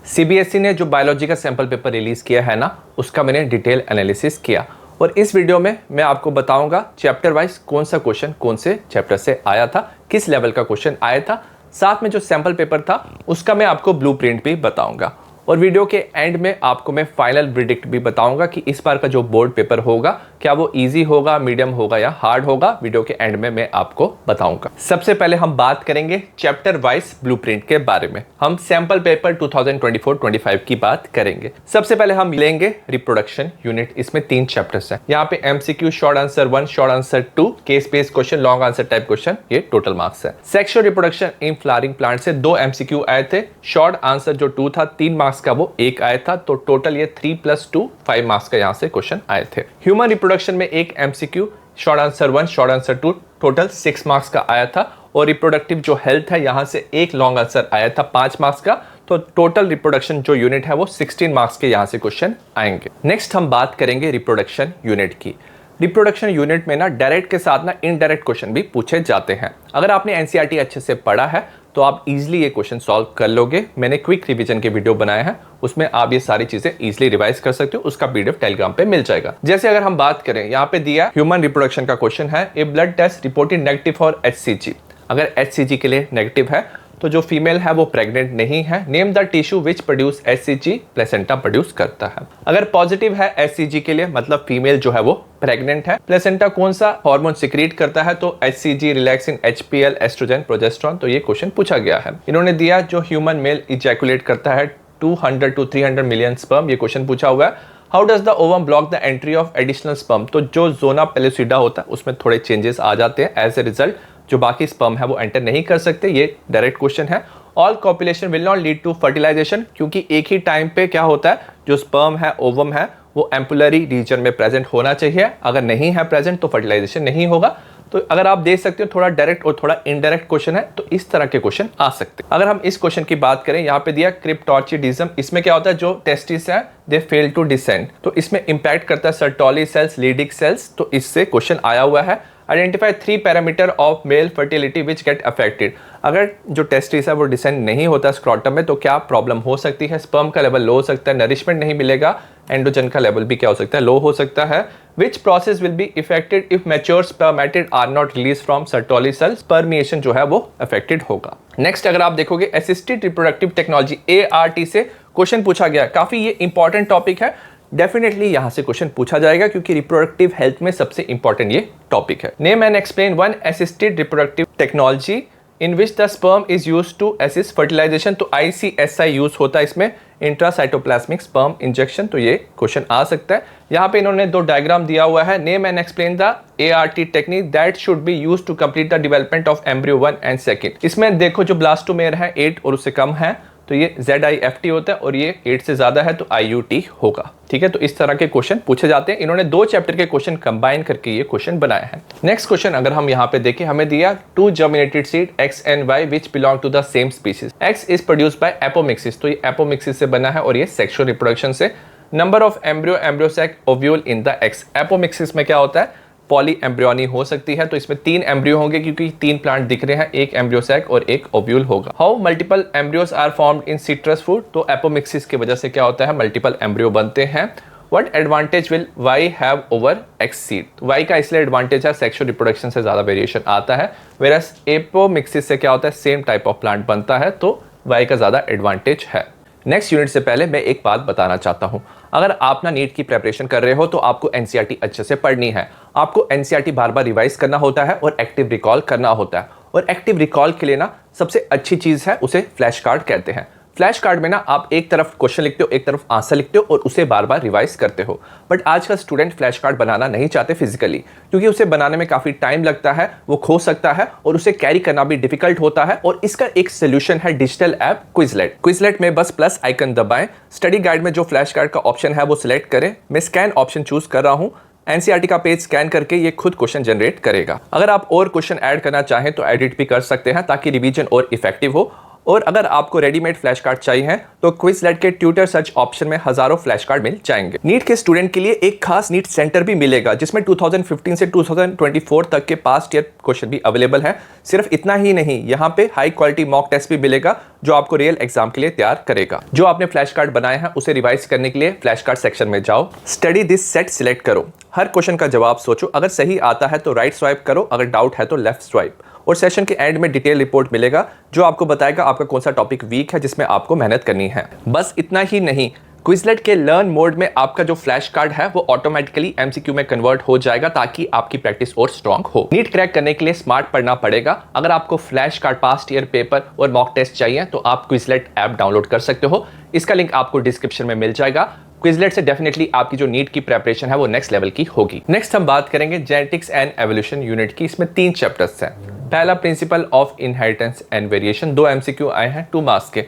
CBSE ने जो biology का सैंपल पेपर रिलीज़ किया है ना, उसका मैंने डिटेल एनालिसिस किया और इस वीडियो में मैं आपको बताऊंगा चैप्टर वाइज कौन सा क्वेश्चन कौन से चैप्टर से आया था, किस लेवल का क्वेश्चन आया था, साथ में जो सैंपल पेपर था उसका मैं आपको ब्लूप्रिंट भी बताऊंगा और वीडियो के एंड में आपको मैं फाइनल प्रिडिक्ट भी बताऊंगा कि इस बार का जो बोर्ड पेपर होगा क्या वो इजी होगा, मीडियम होगा या हार्ड होगा। वीडियो के एंड में मैं आपको बताऊंगा। सबसे पहले हम बात करेंगे चैप्टर वाइज ब्लूप्रिंट के बारे में। हम सैंपल पेपर 2024-25 की बात करेंगे। सबसे पहले हम लेंगे रिप्रोडक्शन यूनिट। इसमें 3 चैप्टर्स हैं। यहाँ पे MCQ, short answer 1, short answer 2, case based question, long answer type question, ये टोटल मार्क्स है। Sexual reproduction in flowering plant से 2 एमसीक्यू आए थे। शॉर्ट आंसर जो 2 था 3 मार्क्स का वो 1 आया था, तो टोटल ये 3 + 2 5 मार्क्स का यहाँ से क्वेश्चन आए थे। ह्यूमन रिप्रोडक्शन में 1 MCQ, short answer 1, short answer 2, total 6 marks का आया था। और रिप्रोडक्टिव जो हेल्थ है यहाँ से 1 लॉन्ग आंसर आया था 5 मार्क्स का, तो टोटल रिप्रोडक्शन जो यूनिट है वो 16 मार्क्स के यहाँ से क्वेश्चन आएंगे। नेक्स्ट हम बात करेंगे रिप्रोडक्शन यूनिट की। रिप्रोडक्शन यूनिट में ना डायरेक्ट के साथ ना इनडायरेक्ट क्वेश्चन भी पूछे जाते हैं। अगर आपने एनसीईआरटी अच्छे से पढ़ा है तो आप इजीली ये क्वेश्चन सॉल्व कर लोगे। मैंने क्विक रिवीजन के वीडियो बनाए हैं, उसमें आप ये सारी चीजें इजीली रिवाइज कर सकते हो। उसका पीडीएफ टेलीग्राम पे मिल जाएगा। जैसे अगर हम बात करें, यहाँ पे दिया ह्यूमन रिप्रोडक्शन का क्वेश्चन है, a blood test reported negative for HCG. अगर एचसीजी के लिए नेगेटिव है तो जो फीमेल है वो प्रेग्नेंट नहीं है। Name the tissue which produce HCG, placenta produce करता है। अगर पॉजिटिव है एचसीजी के लिए, मतलब फीमेल जो है वो प्रेग्नेंट है। प्लेसेंटा कौन सा हार्मोन सिक्रीट करता है, तो HCG, relaxin, HPL, estrogen, progesterone. तो ये क्वेश्चन पूछा गया है। इन्होंने दिया जो ह्यूमन मेल इजैकुलेट करता है 200 to 300 मिलियन स्पर्म, ये क्वेश्चन पूछा हुआ है। How does the ovum block the entry of additional sperm, तो जो जोना पेलुसिडा होता है उसमें थोड़े चेंजेस आ जाते हैं। एज ए रिजल्ट जो बाकी स्पर्म है वो एंटर नहीं कर सकते। ये डायरेक्ट क्वेश्चन है। All copulation will not lead to fertilisation, क्योंकि एक ही टाइम पे क्या होता है, जो स्पर्म है, ओवम है, वो एम्पुलरी रीजन में प्रेजेंट होना चाहिए। अगर नहीं है प्रेजेंट तो फर्टिलाइजेशन नहीं होगा। तो अगर आप देख सकते हो थोड़ा डायरेक्ट और थोड़ा इनडायरेक्ट क्वेश्चन है, तो इस तरह के क्वेश्चन आ सकते हैं। अगर हम इस क्वेश्चन की बात करें, यहाँ पे दिया क्रिप्टोर्चिडिज्म। इसमें क्या होता है, जो टेस्टिस है दे फेल टू डिसेंड, तो इसमें इंपैक्ट करता है सर्टोली सेल्स, लीडिक सेल्स। तो इससे क्वेश्चन आया हुआ है। Identify 3 parameter of male fertility which get affected. अगर जो टेस्टिस है वो डिसेंड नहीं होता स्क्रोटम में तो क्या प्रॉब्लम हो सकती है। स्पर्म का लेवल लो हो सकता है, नरिशमेंट नहीं मिलेगा, एंड्रोजन का लेवल भी क्या हो सकता है, लो हो सकता है। Which process will be affected if mature spermatid are not release from Sertoli cells, spermiation जो है वो अफेक्टेड होगा। नेक्स्ट अगर आप देखोगे असिस्टेड रिप्रोडक्टिव टेक्नोलॉजी, ART से क्वेश्चन पूछा गया। काफी ये इंपॉर्टेंट टॉपिक है, डेफिनेटली यहां से क्वेश्चन पूछा जाएगा क्योंकि रिप्रोडक्टिव हेल्थ में सबसे इंपॉर्टेंट ये टॉपिक है। Name and explain 1 assisted reproductive technology in which the sperm is used to assist fertilisation, तो ICSI यूज होता है इसमें, इंट्रासाइटोप्लाज्मिक स्पर्म इंजेक्शन। तो ये क्वेश्चन आ सकता है। यहाँ पे इन्होंने 2 डायग्राम दिया हुआ है। Name and explain the ART technique that should be used to complete the development of embryo 1 and 2। इसमें देखो जो ब्लास्टोमेर है 8 और उससे कम है तो ये ZIFT होता है, और ये 8 से ज्यादा है तो IUT होगा। ठीक है, तो इस तरह के क्वेश्चन पूछे जाते हैं। इन्होंने 2 चैप्टर के क्वेश्चन कंबाइन करके ये क्वेश्चन बनाया है। नेक्स्ट क्वेश्चन अगर हम यहाँ पे देखें, हमें दिया 2 germinated seed X and Y which belong to the same species. X is produced by apomixis, तो ये एपोमिक्सिस से बना है और ये सेक्सुअल रिप्रोडक्शन से। Number of embryo, embryo sac, ovule in the X। Apomixis में क्या होता है, पॉली एम्ब्रियोनी हो सकती है, तो इसमें 3 एम्ब्रियो होंगे क्योंकि 3 प्लांट दिख रहे हैं, 1 एम्ब्रियो सैक और 1 ओव्यूल होगा। How multiple embryos are formed in citrus food, तो एपोमिक्सिस की वजह से क्या होता है, मल्टीपल एम्ब्रियो बनते हैं। What advantage will Y have over X seed, Y का इसलिए एडवांटेज है सेक्सुअल रिप्रोडक्शन से ज्यादा वेरिएशन आता है, वेरस एपोमिक्सिस से क्या होता है, सेम टाइप ऑफ प्लांट बनता है, तो Y का ज्यादा एडवांटेज है। नेक्स्ट यूनिट से पहले मैं एक बात बताना चाहता हूं। अगर आप ना नीट की प्रिपरेशन कर रहे हो तो आपको एनसीईआरटी अच्छे से पढ़नी है। आपको एनसीईआरटी बार बार रिवाइज करना होता है और एक्टिव रिकॉल करना होता है। और एक्टिव रिकॉल के लिए ना सबसे अच्छी चीज है, उसे फ्लैश कार्ड कहते हैं। फ्लैश कार्ड में ना आप एक तरफ क्वेश्चन लिखते हो, एक तरफ आंसर लिखते हो और उसे बार बार रिवाइज करते हो। बट आज का स्टूडेंट फ्लैश कार्ड बनाना नहीं चाहते फिजिकली, क्योंकि उसे बनाने में काफी टाइम लगता है, वो खो सकता है और उसे कैरी करना भी डिफिकल्ट होता है। और इसका एक सोल्यूशन है डिजिटल ऐप क्विजलेट। क्विजलेट में बस प्लस आइकन दबाएं, स्टडी गाइड में जो फ्लैश कार्ड का ऑप्शन है वो सिलेक्ट करें। मैं स्कैन ऑप्शन चूज कर रहा हूं। एनसीईआरटी का पेज स्कैन करके ये खुद क्वेश्चन जनरेट करेगा। अगर आप और क्वेश्चन ऐड करना चाहें तो एडिट भी कर सकते हैं ताकि रिवीजन और इफेक्टिव हो। और अगर आपको रेडीमेड फ्लैश कार्ड चाहिए हैं तो क्विजलेट के ट्यूटर सर्च ऑप्शन में हजारों फ्लैश कार्ड मिल जाएंगे। नीट के स्टूडेंट के लिए एक खास नीट सेंटर भी मिलेगा जिसमें 2015 से 2024 तक के पास्ट ईयर क्वेश्चन भी अवेलेबल है। सिर्फ इतना ही नहीं, यहाँ पे हाई क्वालिटी मॉक टेस्ट भी मिलेगा जो आपको रियल एग्जाम के लिए तैयार करेगा। जो आपने फ्लैश कार्ड बनाए हैं उसे रिवाइज करने के लिए फ्लैश कार्ड सेक्शन में जाओ, स्टडी दिस सेट सिलेक्ट करो, हर क्वेश्चन का जवाब सोचो, अगर सही आता है तो राइट स्वाइप करो, अगर डाउट है तो लेफ्ट स्वाइप। और सेशन के एंड में डिटेल रिपोर्ट मिलेगा जो आपको बताएगा आपका कौन सा टॉपिक वीक है जिसमें आपको मेहनत करनी है। बस इतना ही नहीं, क्विजलेट के लर्न मोड में आपका जो फ्लैश कार्ड है वो ऑटोमेटिकली एमसीक्यू में कन्वर्ट हो जाएगा ताकि आपकी प्रैक्टिस और स्ट्रांग हो। नीट क्रैक करने के लिए स्मार्ट पढ़ना पड़ेगा। अगर आपको flash card, past year paper और मॉक टेस्ट चाहिए तो आप क्विजलेट ऐप डाउनलोड कर सकते हो। इसका लिंक आपको डिस्क्रिप्शन में मिल जाएगा। क्विजलेट से डेफिनेटली आपकी जो नीट की प्रिपरेशन है वो नेक्स्ट लेवल की होगी। नेक्स्ट हम बात करेंगे जेनेटिक्स एंड एवोल्यूशन यूनिट की। इसमें 3 चैप्टर्स हैं। पहला principle of inheritance and variation, 2 MCQ आए हैं 2 मार्क्स के।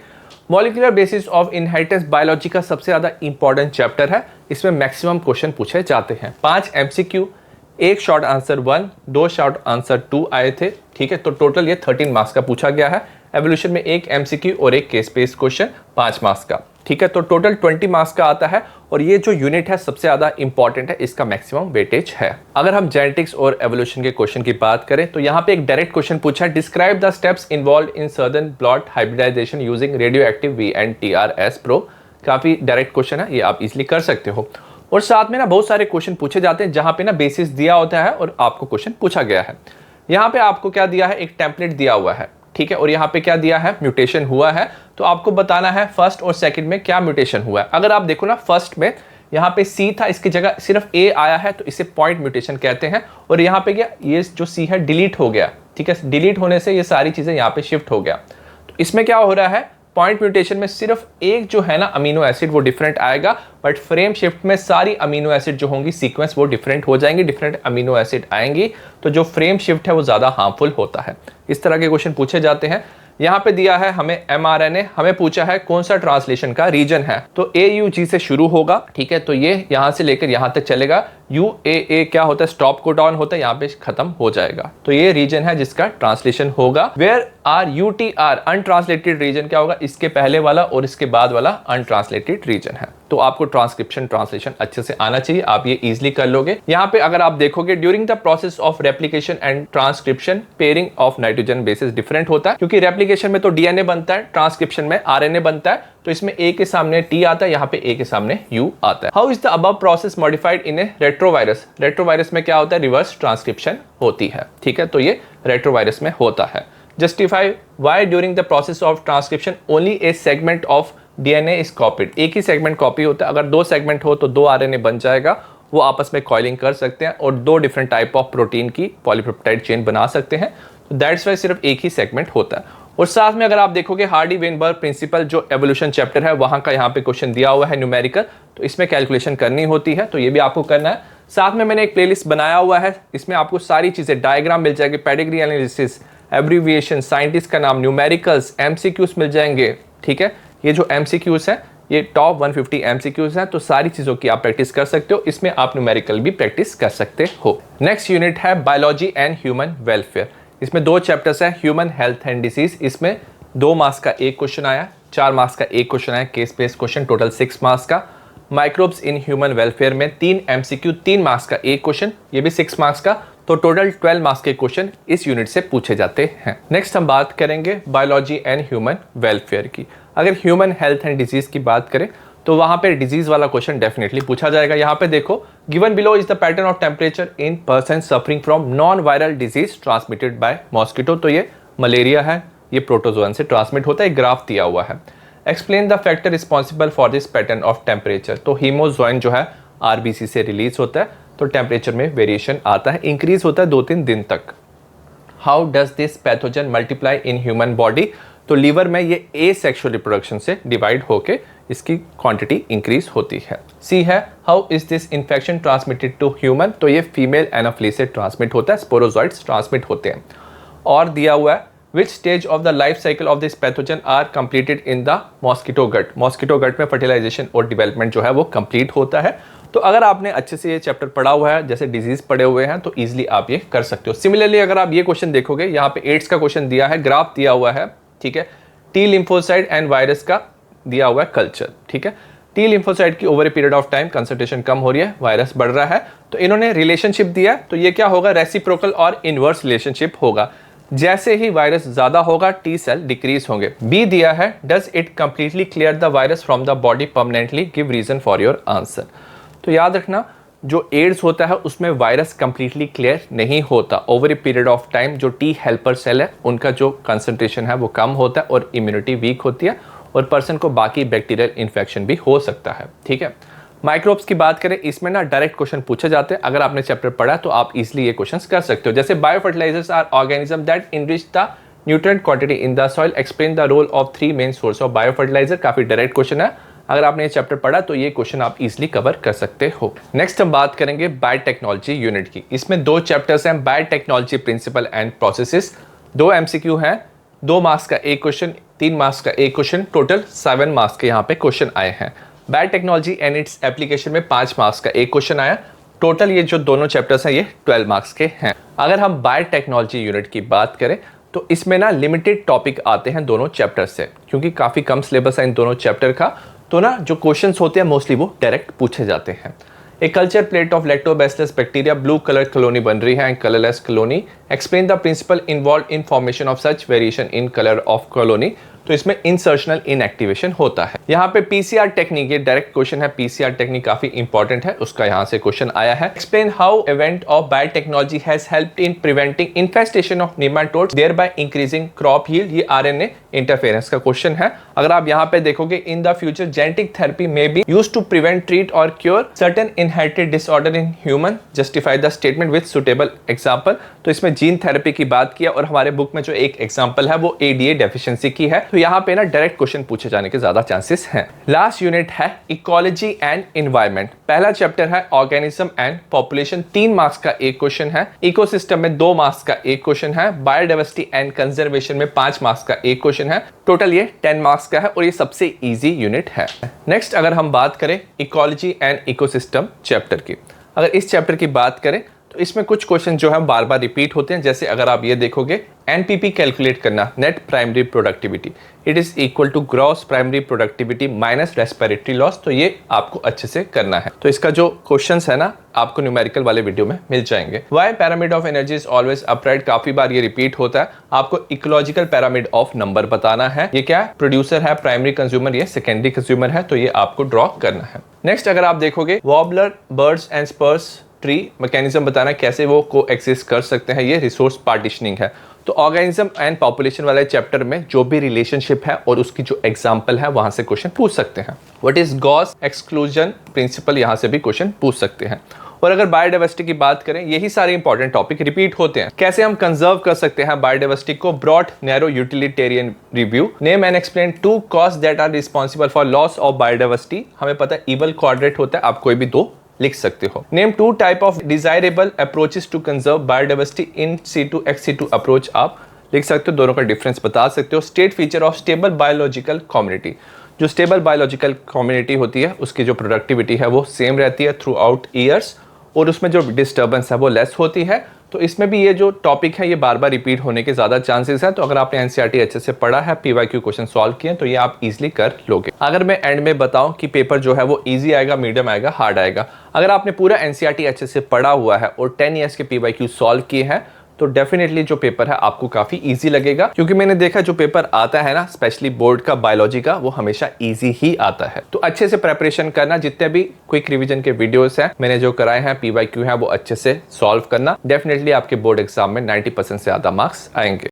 Molecular basis of inheritance biology का सबसे ज्यादा इंपॉर्टेंट चैप्टर है। इसमें मैक्सिमम क्वेश्चन पूछे जाते हैं। 5 MCQ, 1 short answer 1, 2 short answer 2 आए थे। ठीक है, तो टोटल ये 13 मार्क्स का पूछा गया है। एवोल्यूशन में 1 एमसीक्यू और 1 केस बेस्ड क्वेश्चन 5 मार्क्स का। ठीक है, तो टोटल 20 मार्क्स का आता है और ये जो यूनिट है सबसे ज्यादा इंपॉर्टेंट है, इसका मैक्सिमम वेटेज है। अगर हम जेनेटिक्स और एवोल्यूशन के क्वेश्चन की बात करें तो यहाँ पे एक डायरेक्ट क्वेश्चन पूछा है, describe the steps involve in Southern blot hybridisation using radio active VNTRS probe. काफी डायरेक्ट क्वेश्चन है, ये आप इजिली कर सकते हो। और साथ में ना बहुत सारे क्वेश्चन पूछे जाते हैं जहां पे ना बेसिस दिया होता है और आपको क्वेश्चन पूछा गया है। यहाँ पे आपको क्या दिया है, एक टेम्पलेट दिया हुआ है। ठीक है, और यहाँ पे क्या दिया है, म्यूटेशन हुआ है, तो आपको बताना है फर्स्ट और सेकंड में क्या म्यूटेशन हुआ है। अगर आप देखो ना, फर्स्ट में यहाँ पे C था, इसकी जगह सिर्फ A आया है तो इसे पॉइंट म्यूटेशन कहते हैं। और यहाँ पे क्या, ये जो C है डिलीट हो गया। ठीक है, डिलीट होने से ये सारी चीजें यहाँ पे शिफ्ट हो गया। तो इसमें क्या हो रहा है, पॉइंट म्यूटेशन में सिर्फ एक जो है ना अमीनो एसिड वो डिफरेंट आएगा, बट फ्रेम शिफ्ट में सारी अमीनो एसिड जो होंगी सीक्वेंस वो डिफरेंट हो जाएंगी, डिफरेंट अमीनो एसिड आएंगी, तो जो फ्रेम शिफ्ट है वो ज्यादा हार्मफुल होता है। इस तरह के क्वेश्चन पूछे जाते हैं। यहाँ पे दिया है हमें mRNA, हमें पूछा है कौन सा ट्रांसलेशन का रीजन है, तो AUG से शुरू होगा। ठीक है, तो ये यहाँ से लेकर यहाँ तक चलेगा। UAA क्या होता है, स्टॉप कोडॉन होता है, यहाँ पे खत्म हो जाएगा। तो ये रीजन है जिसका ट्रांसलेशन होगा। Where are UTR untranslated region क्या होगा, इसके पहले वाला और इसके बाद वाला अनट्रांसलेटेड रीजन है। तो आपको ट्रांसक्रिप्शन ट्रांसलेशन अच्छे से आना चाहिए, आप ये इजीली कर लोगे। यहाँ पे अगर आप देखोगे, during the process of replication and transcription pairing of nitrogen bases different होता है, क्योंकि रेप्लिकेशन में तो DNA बनता है, ट्रांसक्रिप्शन में RNA बनता है, तो इसमें A के सामने T आता है, यहाँ पे A के सामने U आता है। How is the above process modified in A retrovirus, retrovirus में क्या होता है, रिवर्स ट्रांसक्रिप्शन होती है। ठीक है, तो ये रेट्रोवायरस में होता है। Justify why during the process of transcription only A segment of DNA is copied, एक ही सेगमेंट कॉपी होता है। अगर 2 सेगमेंट हो तो 2 RNA बन जाएगा, वो आपस में कॉइलिंग कर सकते हैं और 2 डिफरेंट टाइप ऑफ प्रोटीन की पॉलीपेप्टाइड चेन बना सकते हैं। तो दैट्स वाई सिर्फ एक ही सेगमेंट होता है। और साथ में अगर आप देखोगे हार्डी-वेनबर्ग प्रिंसिपल जो एवोल्यूशन चैप्टर है वहां का यहाँ पे क्वेश्चन दिया हुआ है न्यूमेरिकल, तो इसमें कैलकुलेशन करनी होती है, तो ये भी आपको करना है। साथ में मैंने एक प्लेलिस्ट बनाया हुआ है, इसमें आपको सारी चीजें, डायग्राम मिल जाएगी, पेडिग्री एनालिसिस, एब्रीविएशन, साइंटिस्ट का नाम, न्यूमेरिकल्स, MCQs मिल जाएंगे। ठीक है, ये जो MCQs है ये टॉप 150 MCQs हैं, तो सारी चीजों की आप प्रैक्टिस कर सकते हो। इसमें आप न्यूमेरिकल भी प्रैक्टिस कर सकते हो। नेक्स्ट यूनिट है बायोलॉजी एंड ह्यूमन वेलफेयर। इसमें 2 चैप्टर्स हैं, ह्यूमन हेल्थ एंड डिसीज। इसमें 2 मार्क्स का 1 क्वेश्चन आया, 4 मार्क्स का 1 क्वेश्चन आया, case based question, total 6 marks का। माइक्रोब्स इन ह्यूमन वेलफेयर में 3 MCQ, 3 मार्क्स का 1 क्वेश्चन, ये भी 6 मार्क्स का, तो टोटल 12 मार्क्स के क्वेश्चन इस यूनिट से पूछे जाते हैं। नेक्स्ट हम बात करेंगे बायोलॉजी एंड ह्यूमन वेलफेयर की। अगर ह्यूमन हेल्थ एंड डिजीज की बात करें तो वहां पे डिजीज वाला क्वेश्चन डेफिनेटली पूछा जाएगा। यहाँ पे देखो, given below is the pattern of temperature in person suffering from non viral disease transmitted by mosquito. तो ये मलेरिया है, ये प्रोटोजोअन से ट्रांसमिट होता है, ग्राफ दिया हुआ है। Explain the factor responsible for this pattern of temperature. तो हीमोजोइन जो है RBC से रिलीज होता है, तो टेम्परेचर में वेरिएशन आता है, इंक्रीज होता है 2-3 दिन तक। How does this pathogen multiply in human body. तो लीवर में ये एसेक्सुअल रिप्रोडक्शन से डिवाइड होके इसकी क्वांटिटी इंक्रीज होती है। सी है, how is this infection transmitted to human. तो ये फीमेल एनाफिलिस से ट्रांसमिट होता है, स्पोरोजोइट्स ट्रांसमिट होते हैं। और दिया हुआ है, which stage of the life cycle of this pathogen are completed in the mosquito gut. Mosquito gut में फर्टिलाइजेशन और डेवलपमेंट जो है वो कंप्लीट होता है। तो अगर आपने अच्छे से ये चैप्टर पढ़ा हुआ है, जैसे डिजीज पढ़े हुए हैं, तो इजीली आप ये कर सकते हो। सिमिलरली अगर आप ये क्वेश्चन देखोगे, यहाँ पे एड्स का क्वेश्चन दिया है, ग्राफ दिया हुआ है, ठीक है, टी लिम्फोसाइट एंड वायरस का दिया हुआ है कल्चर, ठीक है। टी लिम्फोसाइट की over a period of time concentration कम हो रही है, वायरस बढ़ रहा है, तो इन्होंने रिलेशनशिप दिया है, तो ये क्या होगा, रेसिप्रोकल और इनवर्स रिलेशनशिप होगा। जैसे ही वायरस ज्यादा होगा टी सेल डिक्रीज होंगे। बी दिया है, does it completely clear the virus from the body permanently, give reason for your answer. तो याद रखना, जो एड्स होता है उसमें वायरस कंप्लीटली क्लियर नहीं होता। Over a period of time जो टी हेल्पर सेल है उनका जो कंसंट्रेशन है वो कम होता है और इम्यूनिटी वीक होती है और पर्सन को बाकी बैक्टीरियल इन्फेक्शन भी हो सकता है, ठीक है। माइक्रोब्स की बात करें, इसमें ना डायरेक्ट क्वेश्चन पूछे जाते हैं। अगर आपने चैप्टर पढ़ा तो आप इजीली ये क्वेश्चंस कर सकते हो। जैसे bio fertilisers are organism that enrich the nutrient quantity in the soil, explain the role of 3 main source of bio fertiliser. काफी डायरेक्ट क्वेश्चन है, अगर आपने ये चैप्टर पढ़ा तो ये क्वेश्चन आप इजीली कवर कर सकते हो। नेक्स्ट हम बात करेंगे बायोटेक्नोलॉजी यूनिट की। इसमें 2 चैप्टर्स हैं, biotechnology principle and processes. 2 MCQ हैं, 2 मार्क्स का एक क्वेश्चन, 3 मार्क्स का एक क्वेश्चन, टोटल 7 मार्क्स के यहाँ पे क्वेश्चन आए हैं। बायोटेक्नोलॉजी एंड इट्स एप्लीकेशन में 5 मार्क्स का एक क्वेश्चन आया। टोटल ये जो दोनों चैप्टर्स हैं ये 12 मार्क्स के हैं। अगर हम बायोटेक्नोलॉजी यूनिट की बात करें तो इसमें ना लिमिटेड टॉपिक आते हैं दोनों चैप्टर से, क्योंकि काफ़ी कम सिलेबस है इन दोनों चैप्टर का, तो ना जो क्वेश्चंस होते हैं मोस्टली वो डायरेक्ट पूछे जाते हैं। एक culture plate of lactobacillus bacteria, blue colour colony बन रही है and colourless colony, explain the principle involve in formation of such variation in colour of colony. तो इसमें इंसर्शनल इनएक्टिवेशन होता है। यहाँ पे पीसीआर टेक्निक, ये डायरेक्ट क्वेश्चन है, पीसीआर टेक्निक काफी इंपॉर्टेंट है, उसका यहाँ से क्वेश्चन आया है। Explain how event of biotechnology has helped in preventing infestation of nematodes there by increasing crop yield. ये आरएनए इंटरफेरेंस का क्वेश्चन है। अगर आप यहाँ पे देखोगे, in the future genetic therapy may be used to prevent, treat और cure certain inherited disorder in human, justify the statement with suitable example. तो इसमें जीन थेरेपी की बात किया और हमारे बुक में जो एक एग्जांपल है वो एडीए डेफिशिएंसी की है। तो यहाँ पे ना डायरेक्ट क्वेश्चन पूछे जाने के ज्यादा चांसेस हैं। लास्ट यूनिट है इकोलॉजी एंड एनवायरनमेंट। पहला चैप्टर है ऑर्गेनिज्म एंड पॉपुलेशन, 3 मार्क्स का एक क्वेश्चन है। इकोसिस्टम में 2 मार्क्स का एक क्वेश्चन है। बायोडाइवर्सिटी एंड कंजर्वेशन में 5 मार्क्स का एक क्वेश्चन है। टोटल ये 10 मार्क्स का है और ये सबसे इजी यूनिट है। नेक्स्ट अगर हम बात करें इकोलॉजी एंड इकोसिस्टम चैप्टर की, अगर इस चैप्टर की बात करें तो इसमें कुछ क्वेश्चन जो है बार बार रिपीट होते हैं। जैसे अगर आप ये देखोगे, एनपीपी कैलकुलेट करना, net primary productivity, it is equal to gross primary productivity minus respiratory loss. तो ये आपको अच्छे से करना है। तो इसका जो क्वेश्चंस है ना, आपको न्यूमेरिकल वाले वीडियो में मिल जाएंगे। Why pyramid of energy is always upright, काफी बार ये रिपीट होता है। आपको इकोलॉजिकल पैरामिड ऑफ नंबर बताना है। ये क्या है, प्रोड्यूसर है, प्राइमरी कंज्यूमर, ये सेकेंडरी कंज्यूमर है, तो ये आपको ड्रॉ करना है। नेक्स्ट अगर आप देखोगे, warbler, birds and Spurs tree mechanism बताना कैसे वो को एक्सिस्ट कर सकते हैं, ये रिसोर्स पार्टीशनिंग है। तो ऑर्गेनिज्म एंड पॉपुलेशन वाले चैप्टर में जो भी रिलेशनशिप है और उसकी जो एग्जांपल है वहां से क्वेश्चन पूछ सकते हैं। What is Gauss exclusion principle, यहां से भी क्वेश्चन पूछ सकते हैं। और अगर बायोडाइवर्सिटी की बात करें, यही सारे इंपॉर्टेंट टॉपिक रिपीट होते हैं। कैसे हम कंजर्व कर सकते हैं बायोडाइवर्सिटी को, broad narrow utilitarian review, name and explain 2 cause that are responsible for loss of biodiversity. हमें पता है इवल क्वाड्रेट होता है, आप कोई भी 2 लिख सकते हो। Name 2 type of desirable approaches to conserve biodiversity, in situ ex situ approach आप लिख सकते हो, दोनों का डिफरेंस बता सकते हो। State feature of stable biological community, जो स्टेबल बायोलॉजिकल कम्युनिटी होती है उसकी जो प्रोडक्टिविटी है वो सेम रहती है थ्रू आउट ईयर्स और उसमें जो डिस्टर्बेंस है वो लेस होती है। तो इसमें भी ये जो टॉपिक है ये बार बार रिपीट होने के ज़्यादा चांसेस है। तो अगर आपने एनसीईआरटी अच्छे से पढ़ा है, पीवाईक्यू क्वेश्चन सॉल्व किए तो ये आप इजीली कर लोगे। अगर मैं एंड में बताऊं कि पेपर जो है वो इजी आएगा, मीडियम आएगा, हार्ड आएगा, अगर आपने पूरा एनसीईआरटी अच्छे से पढ़ा हुआ है और 10 ईयर्स के पीवाईक्यू सॉल्व किए हैं तो डेफिनेटली जो पेपर है आपको काफी इजी लगेगा। क्योंकि मैंने देखा जो पेपर आता है ना, स्पेशली बोर्ड का बायोलॉजी का, वो हमेशा इजी ही आता है। तो अच्छे से प्रेपरेशन करना, जितने भी क्विक रिवीजन के वीडियोस हैं मैंने जो कराए हैं, पीवाईक्यू हैं, वो अच्छे से सॉल्व करना। डेफिनेटली आपके बोर्ड एग्जाम में 90% से ज्यादा मार्क्स आएंगे।